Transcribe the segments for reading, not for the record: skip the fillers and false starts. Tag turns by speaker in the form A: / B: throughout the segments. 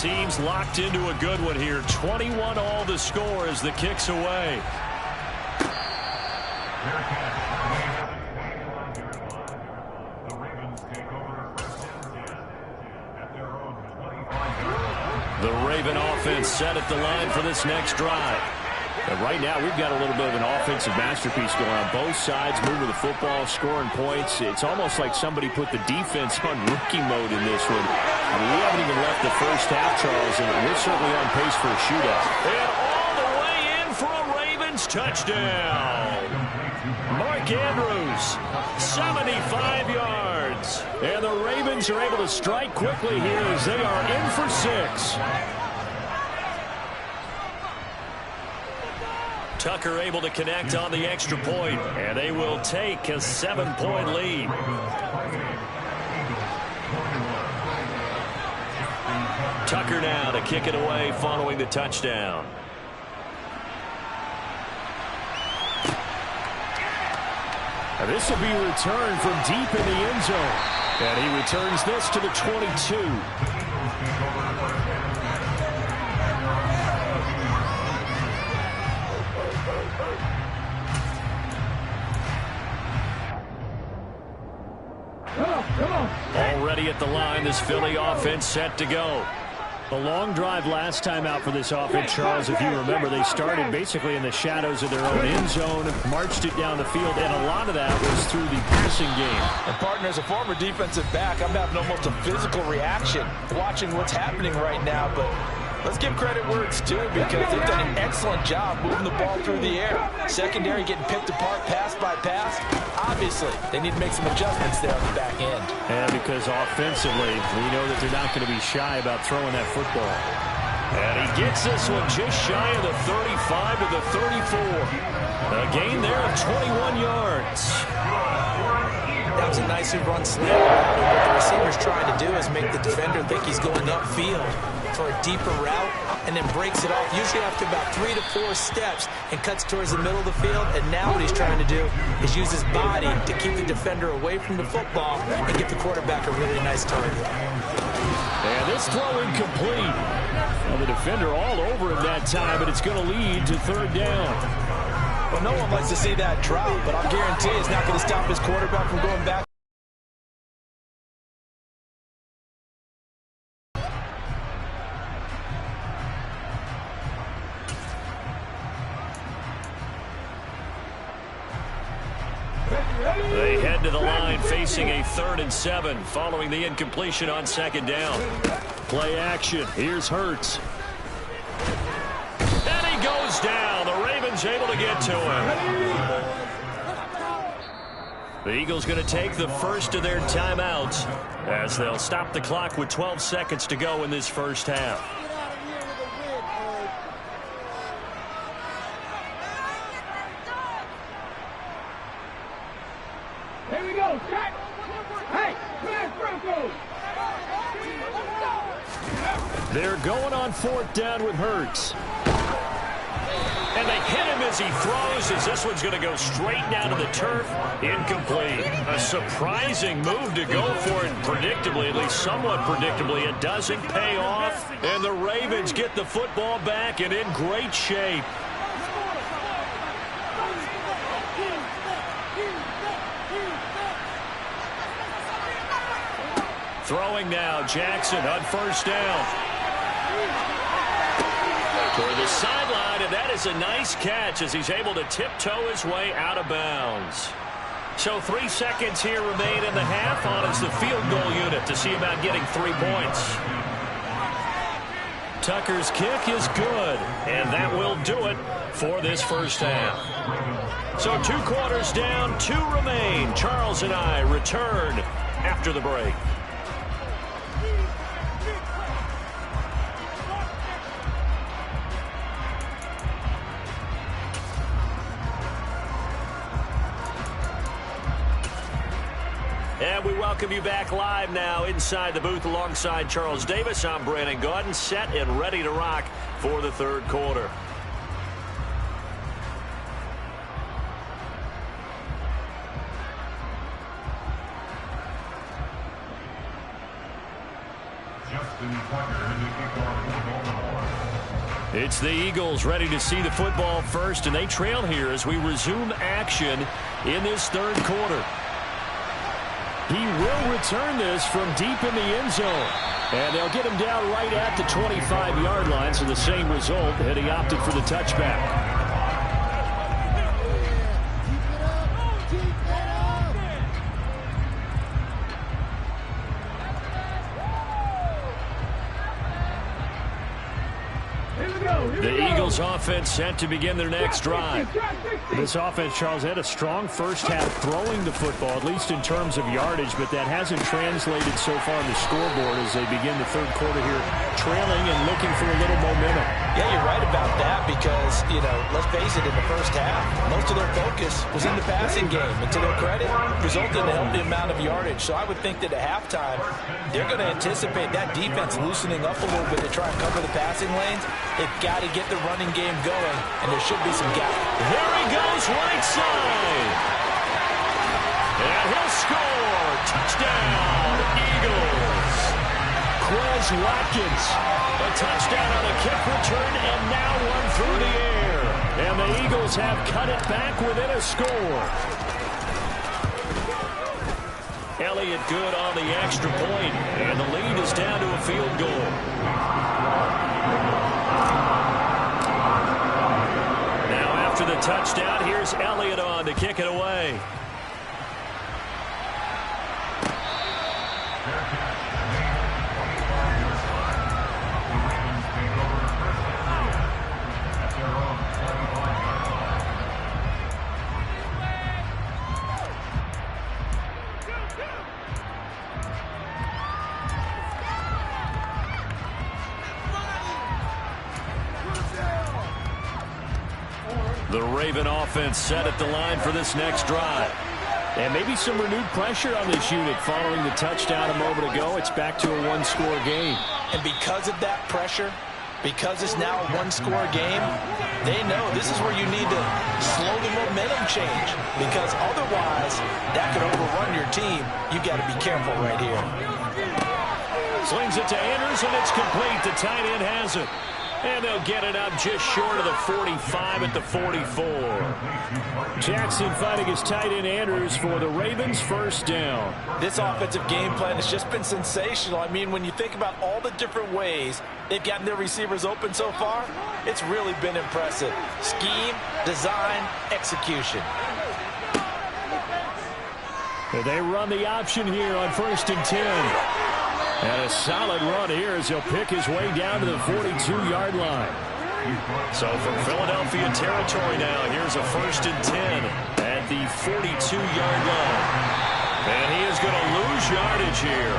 A: teams locked into a good one here. 21 all the score as the kick's away. The Raven offense set at the line for this next drive. And right now, we've got a little bit of an offensive masterpiece going on. Both sides moving the football, scoring points. It's almost like somebody put the defense on rookie mode in this one. I mean, we haven't even left the first half, Charles, and we're certainly on pace for a shootout. And all the way in for a Ravens touchdown. Mark Andrews, 75 yards. And the Ravens are able to strike quickly here as they are in for 6. Tucker able to connect on the extra point, and they will take a 7-point lead. Tucker now to kick it away following the touchdown. And this will be returned from deep in the end zone. And he returns this to the 22. Already at the line, this Philly offense set to go. The long drive last time out for this offense, Charles, if you remember, they started basically in the shadows of their own end zone, marched it down the field, and a lot of that was through the passing game.
B: And partner, as a former defensive back, I'm having almost a physical reaction watching what's happening right now, but let's give credit where it's due because they've done an excellent job moving the ball through the air. Secondary getting picked apart pass by pass. Obviously, they need to make some adjustments there on the back end.
A: And because offensively, we know that they're not going to be shy about throwing that football. And he gets this one just shy of the 35 to the 34. A gain there of 21 yards.
C: That was a nicely run snap. What the receiver's trying to do is make the defender think he's going upfield for a deeper route and then breaks it off, usually after about 3 to 4 steps, and cuts towards the middle of the field. And now what he's trying to do is use his body to keep the defender away from the football and give the quarterback a really nice target.
A: And this throw incomplete. Well, the defender all over him that time, but it's going to lead to 3rd down.
C: Well, no one likes to see that drop, but I'll guarantee it's not going to stop his quarterback from going back.
A: They head to the line facing a 3rd and 7 following the incompletion on 2nd down. Play action. Here's Hurts. And he goes down. The Ravens able to get to him. The Eagles going to take the first of their timeouts as they'll stop the clock with 12 seconds to go in this first half.
D: Here we go, Jack. Hey, man, Broncos.
A: They're going on 4th down with Hurts. And they hit him as he throws, as this one's going to go straight down to the turf. Incomplete. A surprising move to go for it predictably, at least somewhat predictably. It doesn't pay off, and the Ravens get the football back and in great shape. Throwing now, Jackson on 1st down. Toward the sideline, and that is a nice catch as he's able to tiptoe his way out of bounds. So 3 seconds here remain in the half on as the field goal unit to see about getting 3 points. Tucker's kick is good, and that will do it for this first half. So 2 quarters down, 2 remain. Charles and I return after the break. And we welcome you back live now inside the booth alongside Charles Davis. I'm Brandon Gaudin, set and ready to rock for the 3rd quarter.
E: Justin Tucker in the kickoff
A: It's the Eagles ready to see the football first, and they trail here as we resume action in this third quarter. He will return this from deep in the end zone. And they'll get him down right at the 25-yard line, so the same result, had he opted for the touchback. The Eagles offense set to begin their next drive. This offense, Charles, had a strong first half throwing the football, at least in terms of yardage, but that hasn't translated so far on the scoreboard as they begin the third quarter here, trailing and looking for a little momentum.
C: Yeah, you're right about that because, let's face it, in the first half, most of their focus was in the passing game. And to their credit, resulted in a healthy amount of yardage. So I would think that at halftime, they're going to anticipate that defense loosening up a little bit to try and cover the passing lanes. They've got to get the running game going, and there should be some gap.
A: There he goes, right side. And he'll score. Touchdown, Eagles. Quez Watkins. A touchdown on a kick return, and now one through the air. And the Eagles have cut it back within a score. Elliott good on the extra point, and the lead is down to a field goal. Now after the touchdown, here's Elliott on to kick it away. The Raven offense set at the line for this next drive. And maybe some renewed pressure on this unit following the touchdown a moment ago. It's back to a one-score game.
C: And because of that pressure, because it's now a one-score game, they know this is where you need to slow the momentum change. Because otherwise, that could overrun your team. You've got to be careful right here.
A: Slings it to Andrews, and it's complete. The tight end has it. And they'll get it up just short of the 45 at the 44. Jackson finding his tight end Andrews for the Ravens' first down.
C: This offensive game plan has just been sensational. I mean, when you think about all the different ways they've gotten their receivers open so far, it's really been impressive. Scheme, design, execution.
A: They run the option here on 1st and 10. And a solid run here as he'll pick his way down to the 42-yard line. So from Philadelphia territory now, here's a 1st and 10 at the 42-yard line. And he is going to lose yardage here.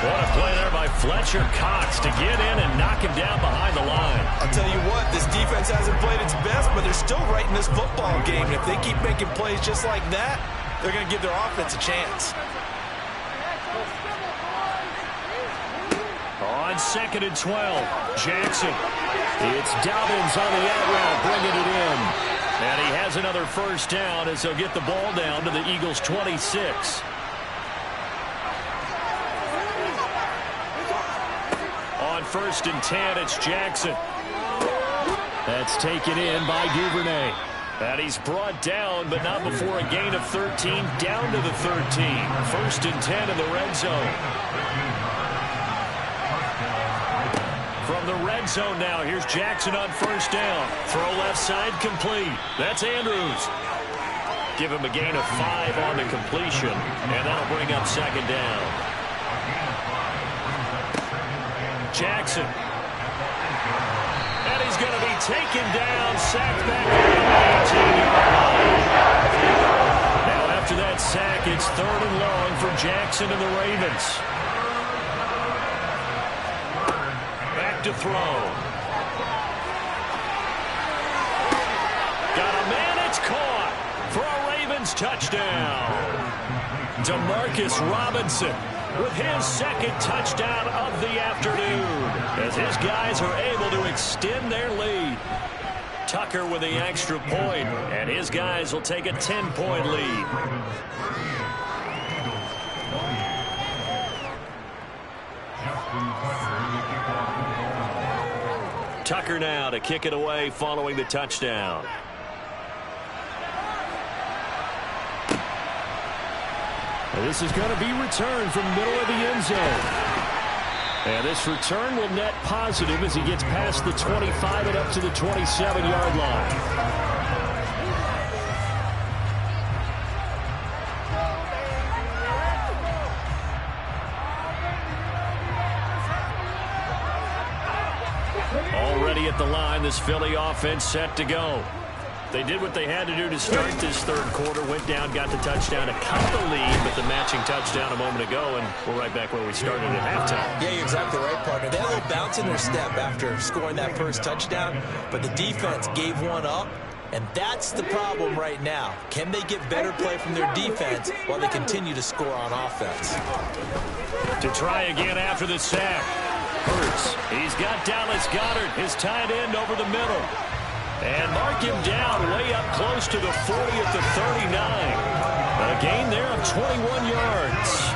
A: What a play there by Fletcher Cox to get in and knock him down behind the line.
C: I'll tell you what, this defense hasn't played its best, but they're still right in this football game. And if they keep making plays just like that, they're going to give their offense a chance.
A: On 2nd and 12, Jackson. It's Dobbins on the out route, bringing it in. And he has another first down as they'll get the ball down to the Eagles' 26. On 1st and 10, it's Jackson. That's taken in by Duvernay. And he's brought down, but not before a gain of 13, down to the 13. 1st and 10 in the red zone. From the red zone now, here's Jackson on 1st down. Throw left side, complete. That's Andrews. Give him a gain of 5 on the completion, and that'll bring up 2nd down. Jackson. And he's going to be taken down, sacked back at the 18-yard line. Now after that sack, it's 3rd and long for Jackson and the Ravens. To throw. Got a man, it's caught for a Ravens touchdown. Demarcus Robinson with his 2nd touchdown of the afternoon as his guys are able to extend their lead. Tucker with the extra point, and his guys will take a 10-point lead. Tucker now to kick it away following the touchdown.
E: And this is going to be returned from the middle of the end zone. And this return will net positive as he gets past the 25 and up to the 27-yard line.
A: Already at the line, this Philly offense set to go. They did what they had to do to start this third quarter, went down, got the touchdown to cut the lead, but the matching touchdown a moment ago, and we're right back where we started at halftime.
C: Yeah, you're exactly right, partner. They had a little bounce in their step after scoring that first touchdown, but the defense gave one up, and that's the problem right now. Can they get better play from their defense while they continue to score on offense?
A: To try again after the sack. Hurts. He's got Dallas Goedert, his tight end, over the middle. And mark him down way up close to the 40 at the 39. A gain there of 21 yards.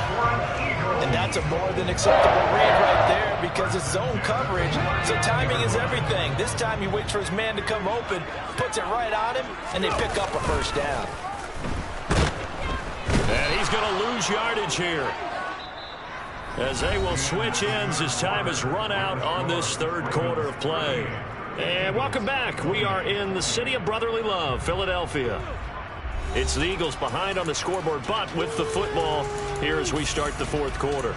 C: And that's a more than acceptable read right there because it's zone coverage, so timing is everything. This time he waits for his man to come open, puts it right on him, and they pick up a first down.
A: And he's going to lose yardage here, as they will switch ends as time has run out on this third quarter of play. And welcome back. We are in the city of brotherly love, Philadelphia. It's the Eagles behind on the scoreboard, but with the football here as we start the fourth quarter.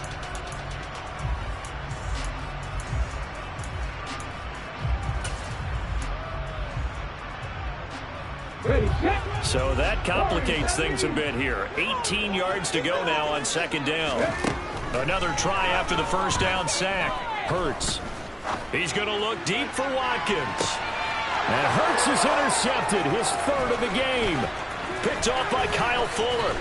A: So that complicates things a bit here. 18 yards to go now on second down. Another try after the first down sack. Hurts. He's going to look deep for Watkins.
E: And Hurts is intercepted, his third of the game.
A: Picked off by Kyle Fuller.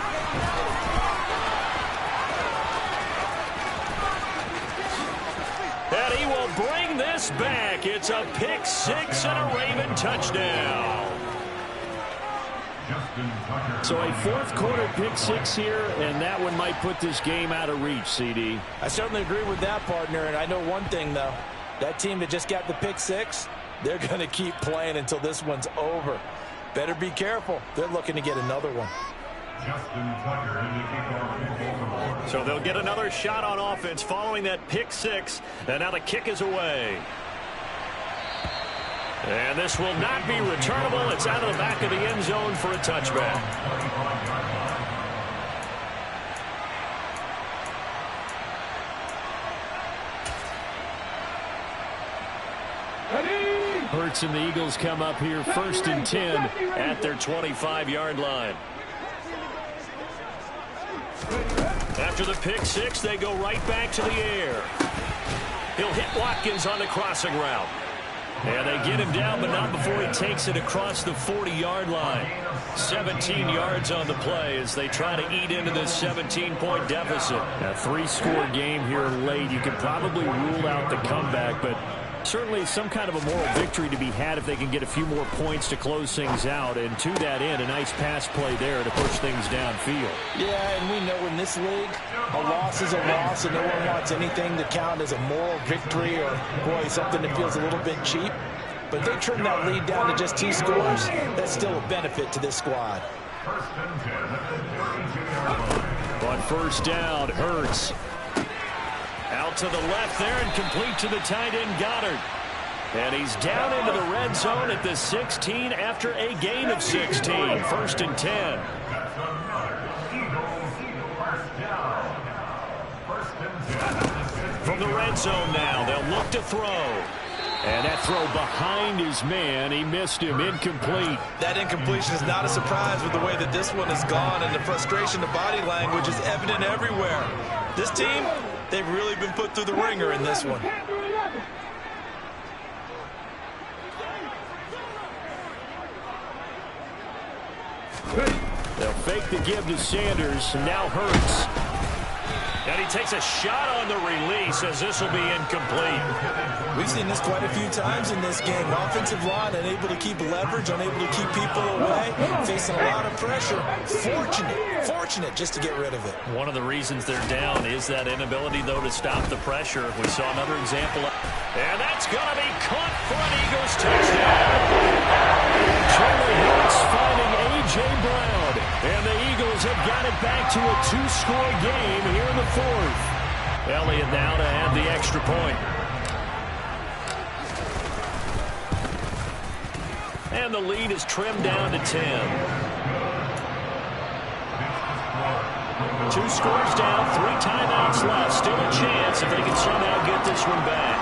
A: And he will bring this back. It's a pick six and a Raven touchdown.
E: So a fourth quarter pick six here, and that one might put this game out of reach, CD.
C: I certainly agree with that, partner, and I know one thing, though. That team that just got the pick six, they're going to keep playing until this one's over. Better be careful. They're looking to get another one.
A: So they'll get another shot on offense following that pick six, and now the kick is away. And this will not be returnable. It's out of the back of the end zone for a touchback.
E: Hurts and the Eagles come up here first and 10
A: at their 25-yard line. After the pick six, they go right back to the air. He'll hit Watkins on the crossing route. And they get him down, but not before he takes it across the 40-yard line. 17 yards on the play as they try to eat into this 17-point deficit.
E: A three-score game here late. You could probably rule out the comeback, but certainly some kind of a moral victory to be had if they can get a few more points to close things out. And to that end, a nice pass play there to push things downfield.
C: Yeah, and we know in this league, a loss is a loss, and no one wants anything to count as a moral victory or, boy, something that feels a little bit cheap. But if they trim that lead down to just 2 scores, that's still a benefit to this squad.
E: On first down, Hurts.
A: Out to the left there and complete to the tight end Goedert. And he's down into the red zone at the 16 after a gain of 16. First and 10. From the red zone now, they'll look to throw.
E: And that throw behind his man, he missed him, incomplete.
B: That incompletion is not a surprise with the way that this one has gone, and the frustration, the body language is evident everywhere. This team, they've really been put through the ringer in this one.
E: They'll fake the give to Sanders, and now Hurts.
A: And he takes a shot on the release as this will be incomplete.
C: We've seen this quite a few times in this game. Offensive line unable to keep leverage, unable to keep people away, facing a lot of pressure. Fortunate just to get rid of it.
A: One of the reasons they're down is that inability, though, to stop the pressure. We saw another example. And that's going to be caught for a
E: to a two-score game here in the fourth. Elliott now to have the extra point. And the lead is trimmed down to 10. 2 scores down, 3 timeouts left. Still a chance if they can somehow get this one back.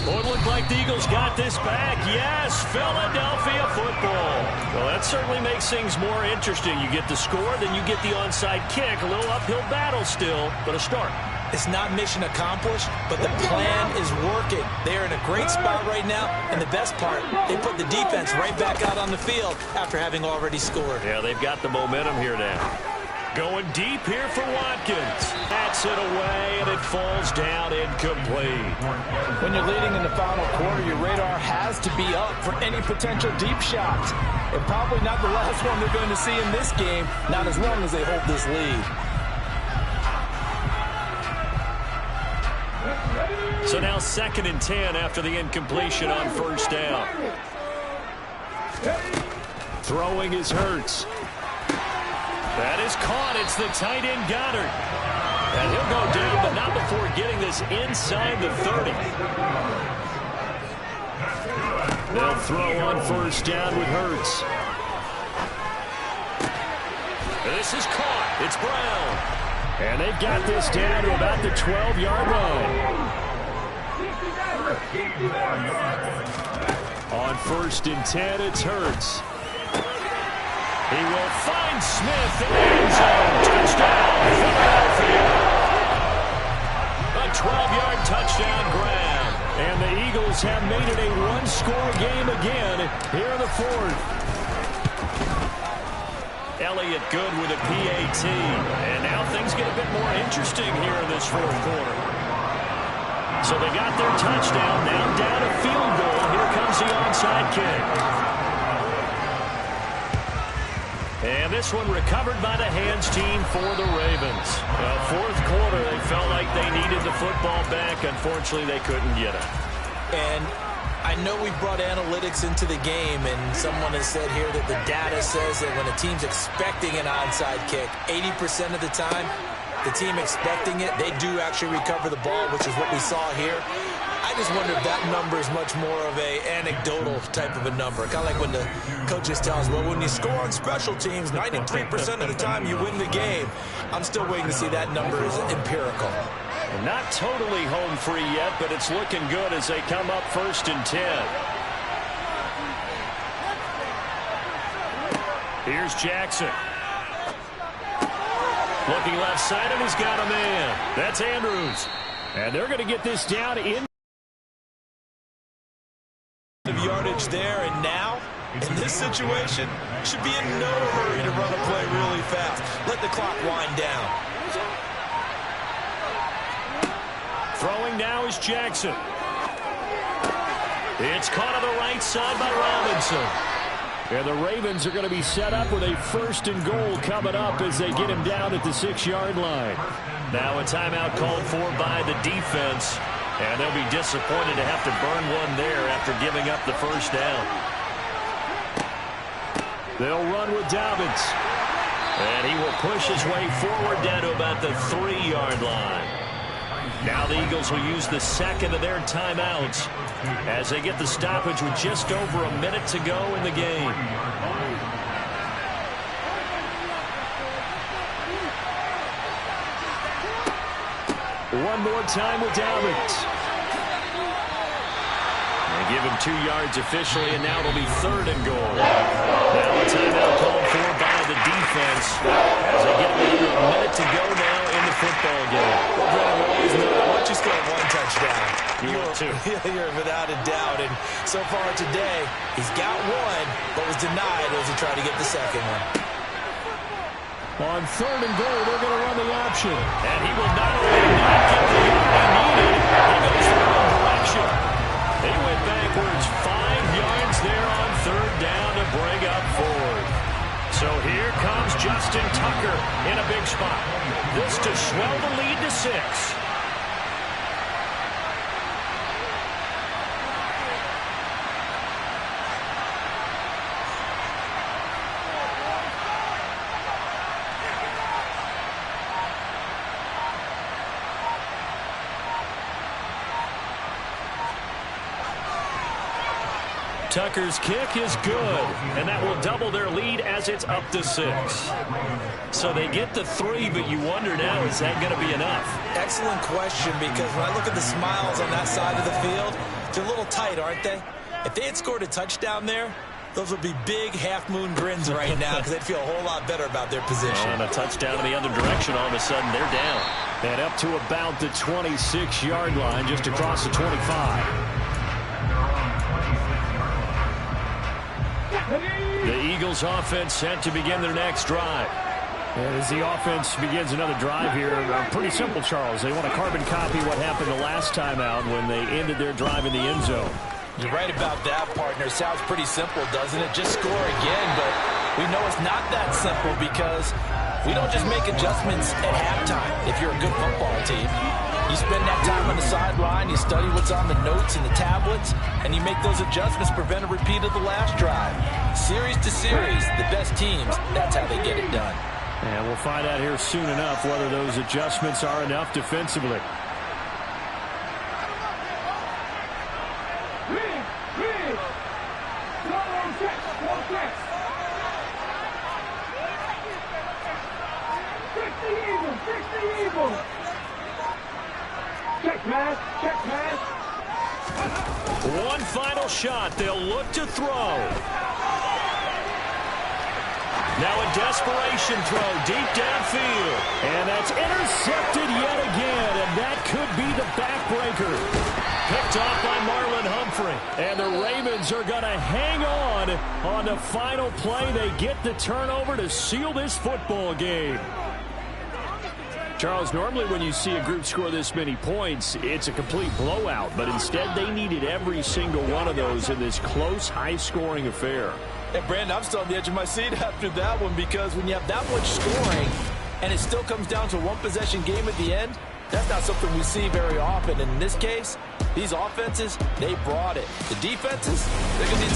E: Oh, it looked like the Eagles got this back. Yes, Philadelphia football. Well, that certainly makes things more interesting. You get the score, then you get the onside kick. A little uphill battle still, but a start.
C: It's not mission accomplished, but the plan is working. They're in a great spot right now, and the best part, they put the defense right back out on the field after having already scored.
E: Yeah, they've got the momentum here now. Going deep here for Watkins. That's it away, and it falls down incomplete.
B: When you're leading in the final quarter, your radar has to be up for any potential deep shots. And probably not the last one they're going to see in this game, not as long as they hold this lead.
E: So now 2nd and 10 after the incompletion on first down. Throwing is Hurts. That is caught. It's the tight end Goddard. And he'll go down, but not before getting this inside the 30. They'll throw on first down with Hurts. This is caught. It's Brown. And they've got this down to about the 12-yard line. On 1st and 10, it's Hurts. He will find Smith in the end zone. Touchdown, Philadelphia. A 12-yard touchdown grab. And the Eagles have made it a one-score game again here in the fourth. Elliott good with a PAT. And now things get a bit more interesting here in this fourth quarter. So they got their touchdown. Now down a field goal. Here comes the onside kick. And this one recovered by the hands team for the Ravens. Fourth quarter, they felt like they needed the football back. Unfortunately, they couldn't get it.
C: And I know we brought analytics into the game, and someone has said here that the data says that when a team's expecting an onside kick, 80% of the time, the team expecting it, they do actually recover the ball, which is what we saw here. I just wonder if that number is much more of a anecdotal type of a number. Kind of like when the coaches tell us, well, when you score on special teams, 93% of the time you win the game. I'm still waiting to see that number is empirical.
E: Not totally home free yet, but it's looking good as they come up 1st and 10. Here's Jackson. Looking left side, and he's got a man. That's Andrews. And they're going to get this down in.
C: Yardage there, and now, in this situation, should be in no hurry to run a play really fast. Let the clock wind down.
E: Throwing now is Jackson. It's caught on the right side by Robinson. And the Ravens are going to be set up with a 1st and goal coming up as they get him down at the 6-yard line. Now a timeout called for by the defense. And they'll be disappointed to have to burn one there after giving up the first down. They'll run with Dobbins. And he will push his way forward down to about the 3-yard line. Now the Eagles will use the 2nd of their timeouts as they get the stoppage with just over a minute to go in the game. One more time with Dobbins. They give him 2 yards officially, and now it'll be 3rd and goal. Now a timeout called for by the defense as they get under a minute to go now in the football game.
C: Well, Brennan, we always know that once you score one touchdown,
E: you're
C: without a doubt. And so far today, he's got one, but was denied as he tried to get the second one.
E: On 3rd and goal, they're going to run the option. And he will not only not get the yard he needed, he goes the wrong direction. He went backwards 5 yards there on 3rd down to bring up 4th. So here comes Justin Tucker in a big spot. This to swell the lead to 6. Tucker's kick is good, and that will double their lead as it's up to 6. So they get the 3, but you wonder now, is that going to be enough?
C: Excellent question, because when I look at the smiles on that side of the field, they're a little tight, aren't they? If they had scored a touchdown there, those would be big half-moon grins right now because they'd feel a whole lot better about their position.
E: And a touchdown in the other direction, all of a sudden they're down. And up to about the 26-yard line, just across the 25. The Eagles offense set to begin their next drive. As the offense begins another drive here, pretty simple, Charles. They want to carbon copy what happened the last time out when they ended their drive in the end zone.
B: You're right about that, partner. Sounds pretty simple, doesn't it? Just score again, but we know it's not that simple because we don't just make adjustments at halftime if you're a good football team. You spend that time on the sideline, you study what's on the notes and the tablets, and you make those adjustments to prevent a repeat of the last drive. Series to series, the best teams, that's how they get it done.
E: And we'll find out here soon enough whether those adjustments are enough defensively. One final shot. They'll look to throw. Now a desperation throw deep downfield. And that's intercepted yet again. And that could be the backbreaker. Picked off by Marlon Humphrey. And the Ravens are going to hang on the final play. They get the turnover to seal this football game. Charles, normally when you see a group score this many points, it's a complete blowout. But instead, they needed every single one of those in this close, high-scoring affair.
B: And, Brandon, I'm still on the edge of my seat after that one because when you have that much scoring and it still comes down to a one-possession game at the end, that's not something we see very often. And in this case, these offenses, they brought it. The defenses, they're going to need